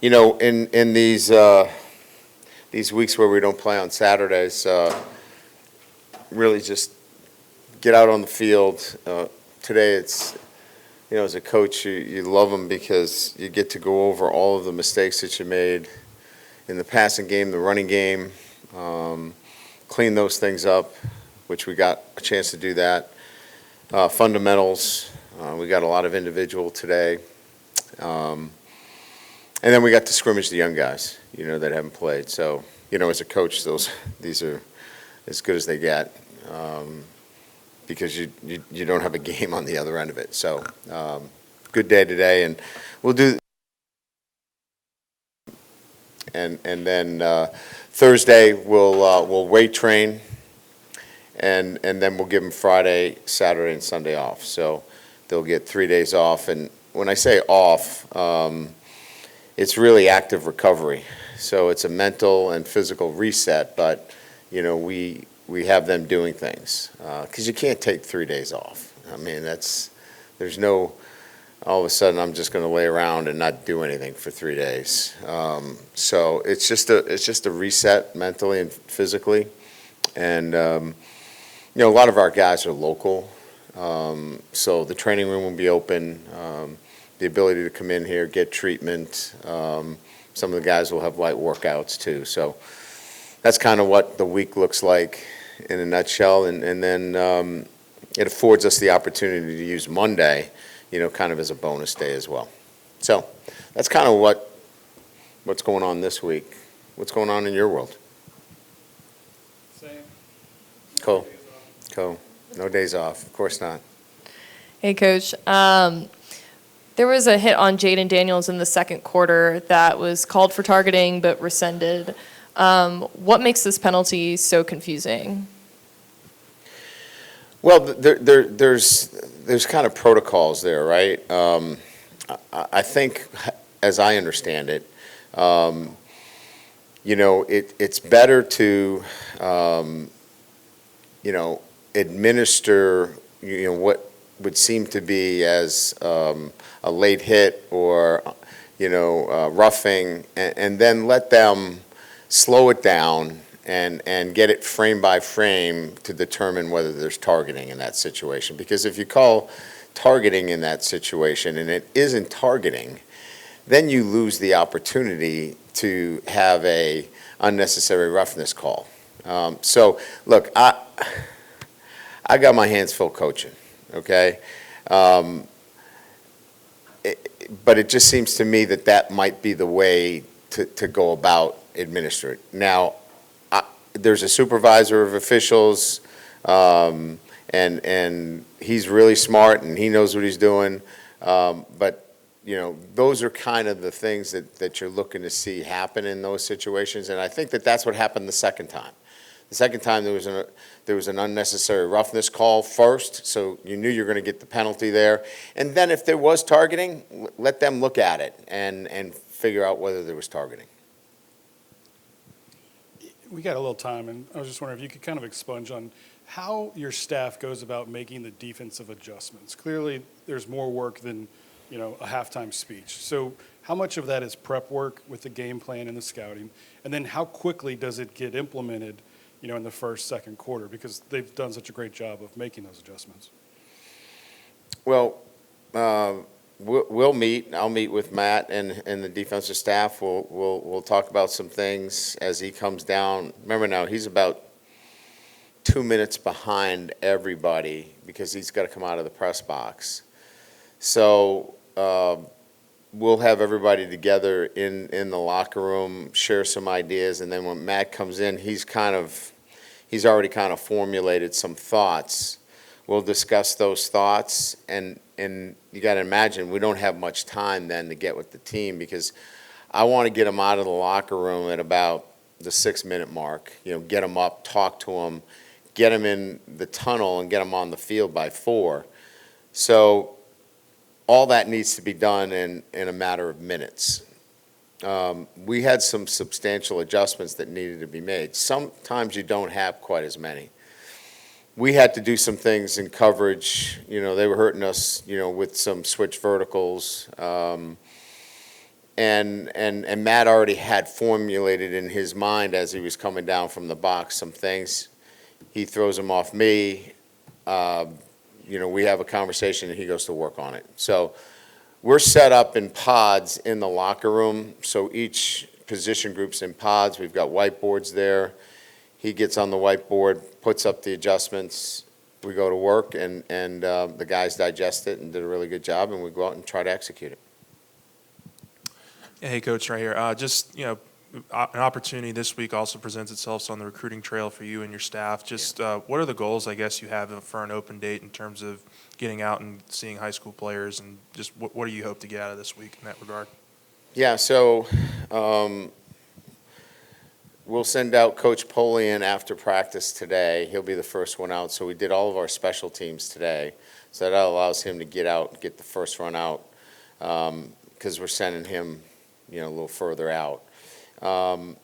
In these weeks where we don't play on Saturdays, really just get out on the field. Today it's, as a coach, you love them because you get to go over all of the mistakes that you made in the passing game, the running game, clean those things up, which we got a chance to do that. Fundamentals, we got a lot of individual today. And then we got to scrimmage the young guys, that haven't played. So, as a coach, these are as good as they get, because you don't have a game on the other end of it. So, good day today, and we'll do. And then Thursday we'll weight train, and then we'll give them Friday, Saturday, and Sunday off. So they'll get 3 days off. And when I say off, it's really active recovery. So it's a mental and physical reset, but we have them doing things, because you can't take 3 days off. I mean, there's no all of a sudden I'm just going to lay around and not do anything for 3 days. So it's just a reset mentally and physically, and a lot of our guys are local, so the training room will be open. The ability to come in here, get treatment. Some of the guys will have light workouts too. So that's kind of what the week looks like in a nutshell. And then it affords us the opportunity to use Monday, kind of as a bonus day as well. So that's kind of what's going on this week. What's going on in your world? Same. Cool. No days off. Of course not. Hey, Coach. There was a hit on Jaden Daniels in the second quarter that was called for targeting but rescinded. What makes this penalty so confusing? Well, there's kind of protocols there, right? I think, as I understand it, it's better to, administer, what would seem to be as a late hit or, roughing, and then let them slow it down and get it frame by frame to determine whether there's targeting in that situation. Because if you call targeting in that situation and it isn't targeting, then you lose the opportunity to have a unnecessary roughness call. So, look, I got my hands full coaching, okay? But it just seems to me that might be the way to go about administering it. Now, there's a supervisor of officials, and he's really smart and he knows what he's doing. But those are kind of the things that you're looking to see happen in those situations. And I think that's what happened the second time. The second time there was an unnecessary roughness call first, so you knew you were going to get the penalty there. And then if there was targeting, let them look at it and figure out whether there was targeting. We got a little time, and I was just wondering if you could kind of expunge on how your staff goes about making the defensive adjustments. Clearly, there's more work than, a halftime speech. So how much of that is prep work with the game plan and the scouting? And then how quickly does it get implemented, in the first, second quarter? Because they've done such a great job of making those adjustments. Well, we'll meet. I'll meet with Matt and the defensive staff. We'll talk about some things as he comes down. Remember now, he's about 2 minutes behind everybody because he's got to come out of the press box. So we'll have everybody together in the locker room, share some ideas, and then when Matt comes in, he's already kind of formulated some thoughts. We'll discuss those thoughts, and you got to imagine we don't have much time then to get with the team because I want to get them out of the locker room at about the 6-minute mark. Get them up, talk to them, get them in the tunnel, and get them on the field by 4. So all that needs to be done in a matter of minutes. We had some substantial adjustments that needed to be made. Sometimes you don't have quite as many. We had to do some things in coverage. They were hurting us, with some switch verticals. And Matt already had formulated in his mind as he was coming down from the box some things. He throws them off me. We have a conversation and he goes to work on it. So we're set up in pods in the locker room. So each position group's in pods. We've got whiteboards there. He gets on the whiteboard, puts up the adjustments. We go to work and the guys digest it and did a really good job, and we go out and try to execute it. Hey, Coach, right here. An opportunity this week also presents itself on the recruiting trail for you and your staff. What are the goals, I guess, you have for an open date in terms of getting out and seeing high school players, and just what do you hope to get out of this week in that regard? Yeah, so we'll send out Coach Polian after practice today. He'll be the first one out. So we did all of our special teams today. So that allows him to get out and get the first run out because we're sending him, a little further out. And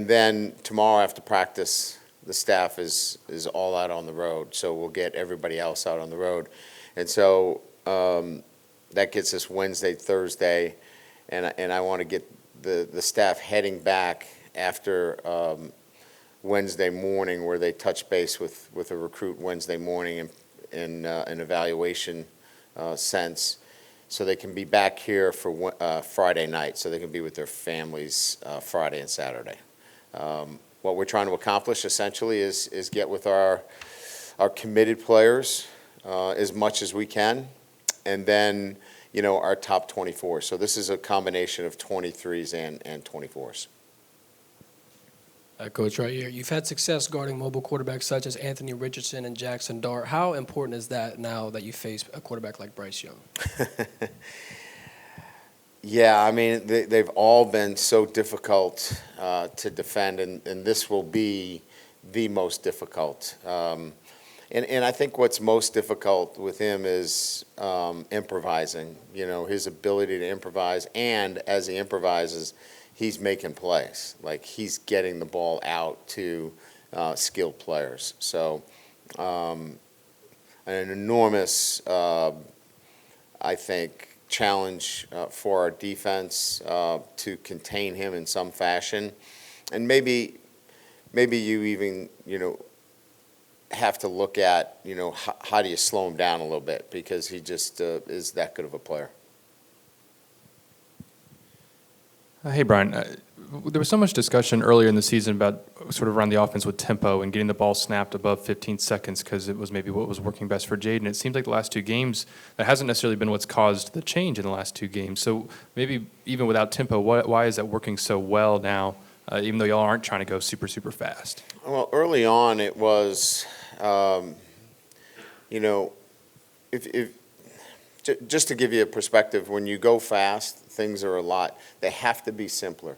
then tomorrow after practice, the staff is all out on the road. So we'll get everybody else out on the road. And so that gets us Wednesday, Thursday, and I want to get the staff heading back after Wednesday morning, where they touch base with a recruit Wednesday morning in an evaluation sense, so they can be back here for Friday night, so they can be with their families Friday and Saturday. What we're trying to accomplish essentially is get with our committed players as much as we can, and then our top 24. So this is a combination of 23s and 24s. Coach, right here. You've had success guarding mobile quarterbacks such as Anthony Richardson and Jackson Dart. How important is that now that you face a quarterback like Bryce Young? Yeah, I mean, they've all been so difficult to defend, and this will be the most difficult. And I think what's most difficult with him is improvising, his ability to improvise, and as he improvises, he's making plays. Like, he's getting the ball out to skilled players. So an enormous, I think, challenge for our defense to contain him in some fashion. And maybe you even, have to look at, how do you slow him down a little bit, because he just is that good of a player. Hey, Brian. There was so much discussion earlier in the season about sort of around the offense with tempo and getting the ball snapped above 15 seconds because it was maybe what was working best for Jaden. It seems like the last two games, that hasn't necessarily been what's caused the change in the last two games. So maybe even without tempo, why is that working so well now, even though y'all aren't trying to go super, super fast? Well, early on it was, just to give you a perspective, when you go fast, things are they have to be simpler.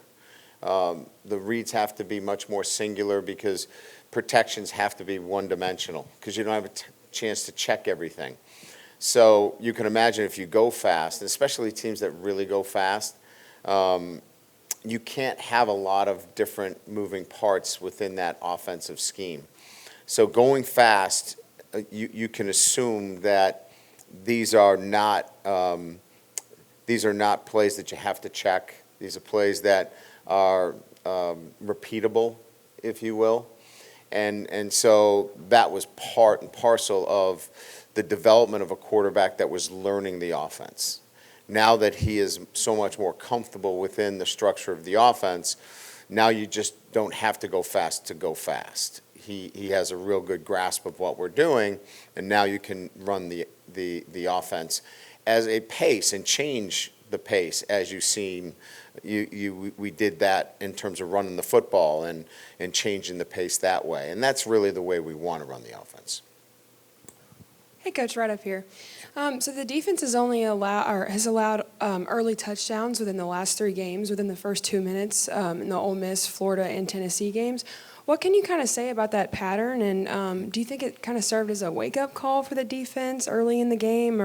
The reads have to be much more singular because protections have to be one-dimensional because you don't have a chance to check everything. So you can imagine if you go fast, especially teams that really go fast, you can't have a lot of different moving parts within that offensive scheme. So going fast, you can assume that these are not plays that you have to check. These are plays that are repeatable, if you will. And so that was part and parcel of the development of a quarterback that was learning the offense. Now that he is so much more comfortable within the structure of the offense, now you just don't have to go fast to go fast. He has a real good grasp of what we're doing, and now you can run the offense as a pace and change the pace as you've seen. We did that in terms of running the football and changing the pace that way, and that's really the way we want to run the offense. Hey, Coach, right up here. So the defense has allowed early touchdowns within the last 3 games, within the first 2 minutes in the Ole Miss, Florida, and Tennessee games. What can you kind of say about that pattern, and do you think it kind of served as a wake-up call for the defense early in the game,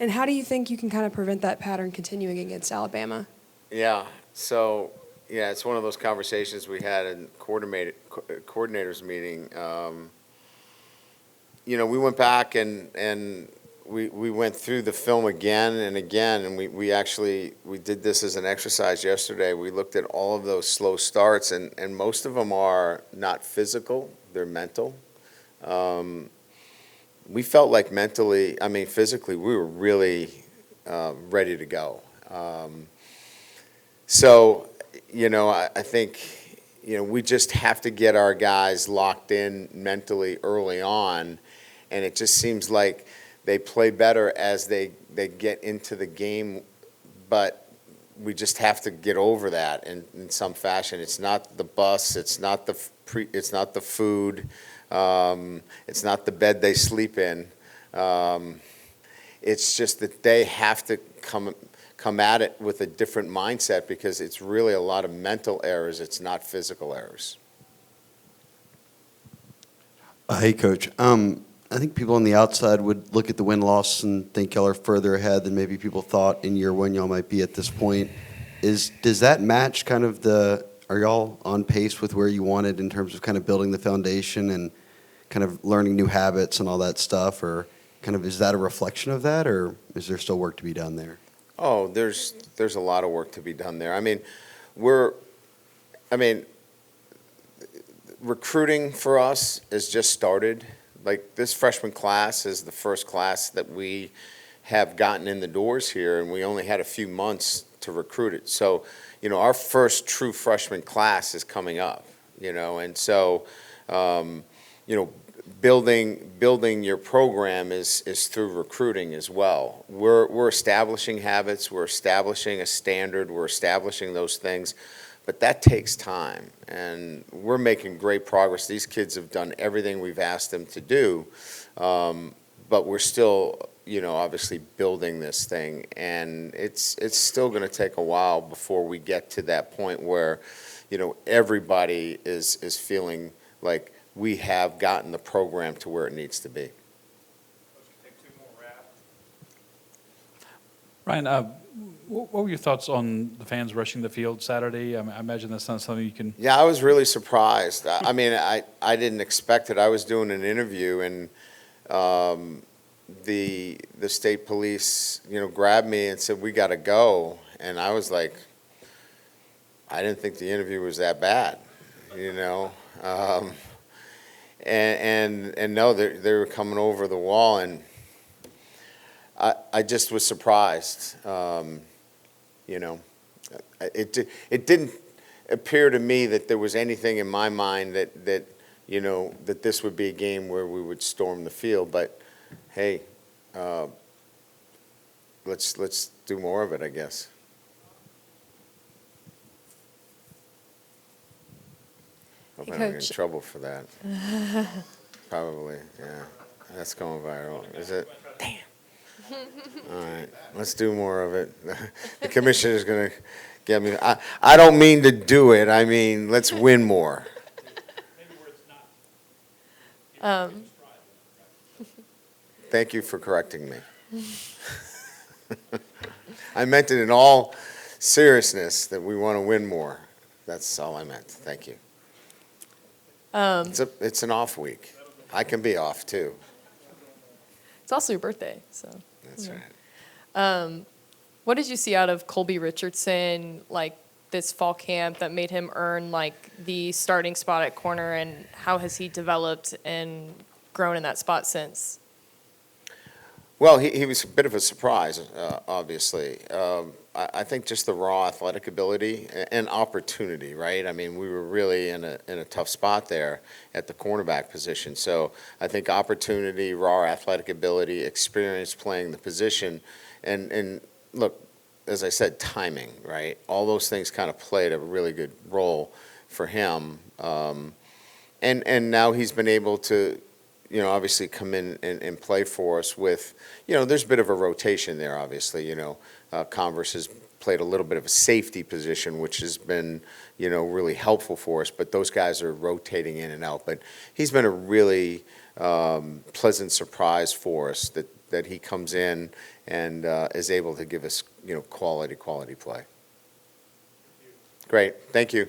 and how do you think you can kind of prevent that pattern continuing against Alabama? Yeah, so, it's one of those conversations we had in coordinators meeting. We went back and we went through the film again and again, and we actually, we did this as an exercise yesterday. We looked at all of those slow starts, and most of them are not physical, they're mental. We felt like mentally, I mean, physically, we were really ready to go. So, you know, I think, you know, we just have to get our guys locked in mentally early on, and it just seems like they play better as they get into the game, but we just have to get over that in some fashion. It's not the bus, it's not the it's not the food, it's not the bed they sleep in. It's just that they have to come at it with a different mindset, because it's really a lot of mental errors. It's not physical errors. Hey, Coach. I think people on the outside would look at the win-loss and think y'all are further ahead than maybe people thought in year one y'all might be at this point. Does that match kind of are y'all on pace with where you wanted in terms of kind of building the foundation and kind of learning new habits and all that stuff? Or kind of, is that a reflection of that, or is there still work to be done there? Oh, there's a lot of work to be done there. I mean, recruiting for us has just started. Like, this freshman class is the first class that we have gotten in the doors here, and we only had a few months to recruit it. So, you know, our first true freshman class is coming up, you know, and so, you know, building your program is through recruiting as well. We're establishing habits, we're establishing a standard, we're establishing those things, but that takes time, and we're making great progress. These kids have done everything we've asked them to do, but we're still, you know, obviously building this thing, and it's still going to take a while before we get to that point where, you know, everybody is feeling like we have gotten the program to where it needs to be. Ryan, what were your thoughts on the fans rushing the field Saturday? I imagine that's not something you can. Yeah, I was really surprised. I mean, I didn't expect it. I was doing an interview, and the state police, you know, grabbed me and said, "We got to go," and I was like, I didn't think the interview was that bad, you know. And no, they were coming over the wall, and I just was surprised. You know, it didn't appear to me that there was anything in my mind that you know, that this would be a game where we would storm the field. But hey, let's do more of it, I guess. Hope Hey, I don't get Coach. in trouble for that. Probably, yeah. That's going viral. Is it? Damn. All right, let's do more of it. The commissioner's going to get me. I don't mean to do it. I mean, let's win more. Thank you for correcting me. I meant it in all seriousness that we want to win more. That's all I meant. Thank you. It's an off week. I can be off too. It's also your birthday, so. That's right. What did you see out of Colby Richardson, like, this fall camp that made him earn, like, the starting spot at corner, and how has he developed and grown in that spot since? Well, he was a bit of a surprise, obviously. I think just the raw athletic ability and opportunity, right? I mean, we were really in a tough spot there at the cornerback position. So I think opportunity, raw athletic ability, experience playing the position, and look, as I said, timing, right? All those things kind of played a really good role for him. And now he's been able to, you know, obviously come in and play for us with, you know, there's a bit of a rotation there, obviously, you know. Converse has played a little bit of a safety position, which has been, you know, really helpful for us, but those guys are rotating in and out. But he's been a really pleasant surprise for us that he comes in and is able to give us, you know, quality play. Great, thank you.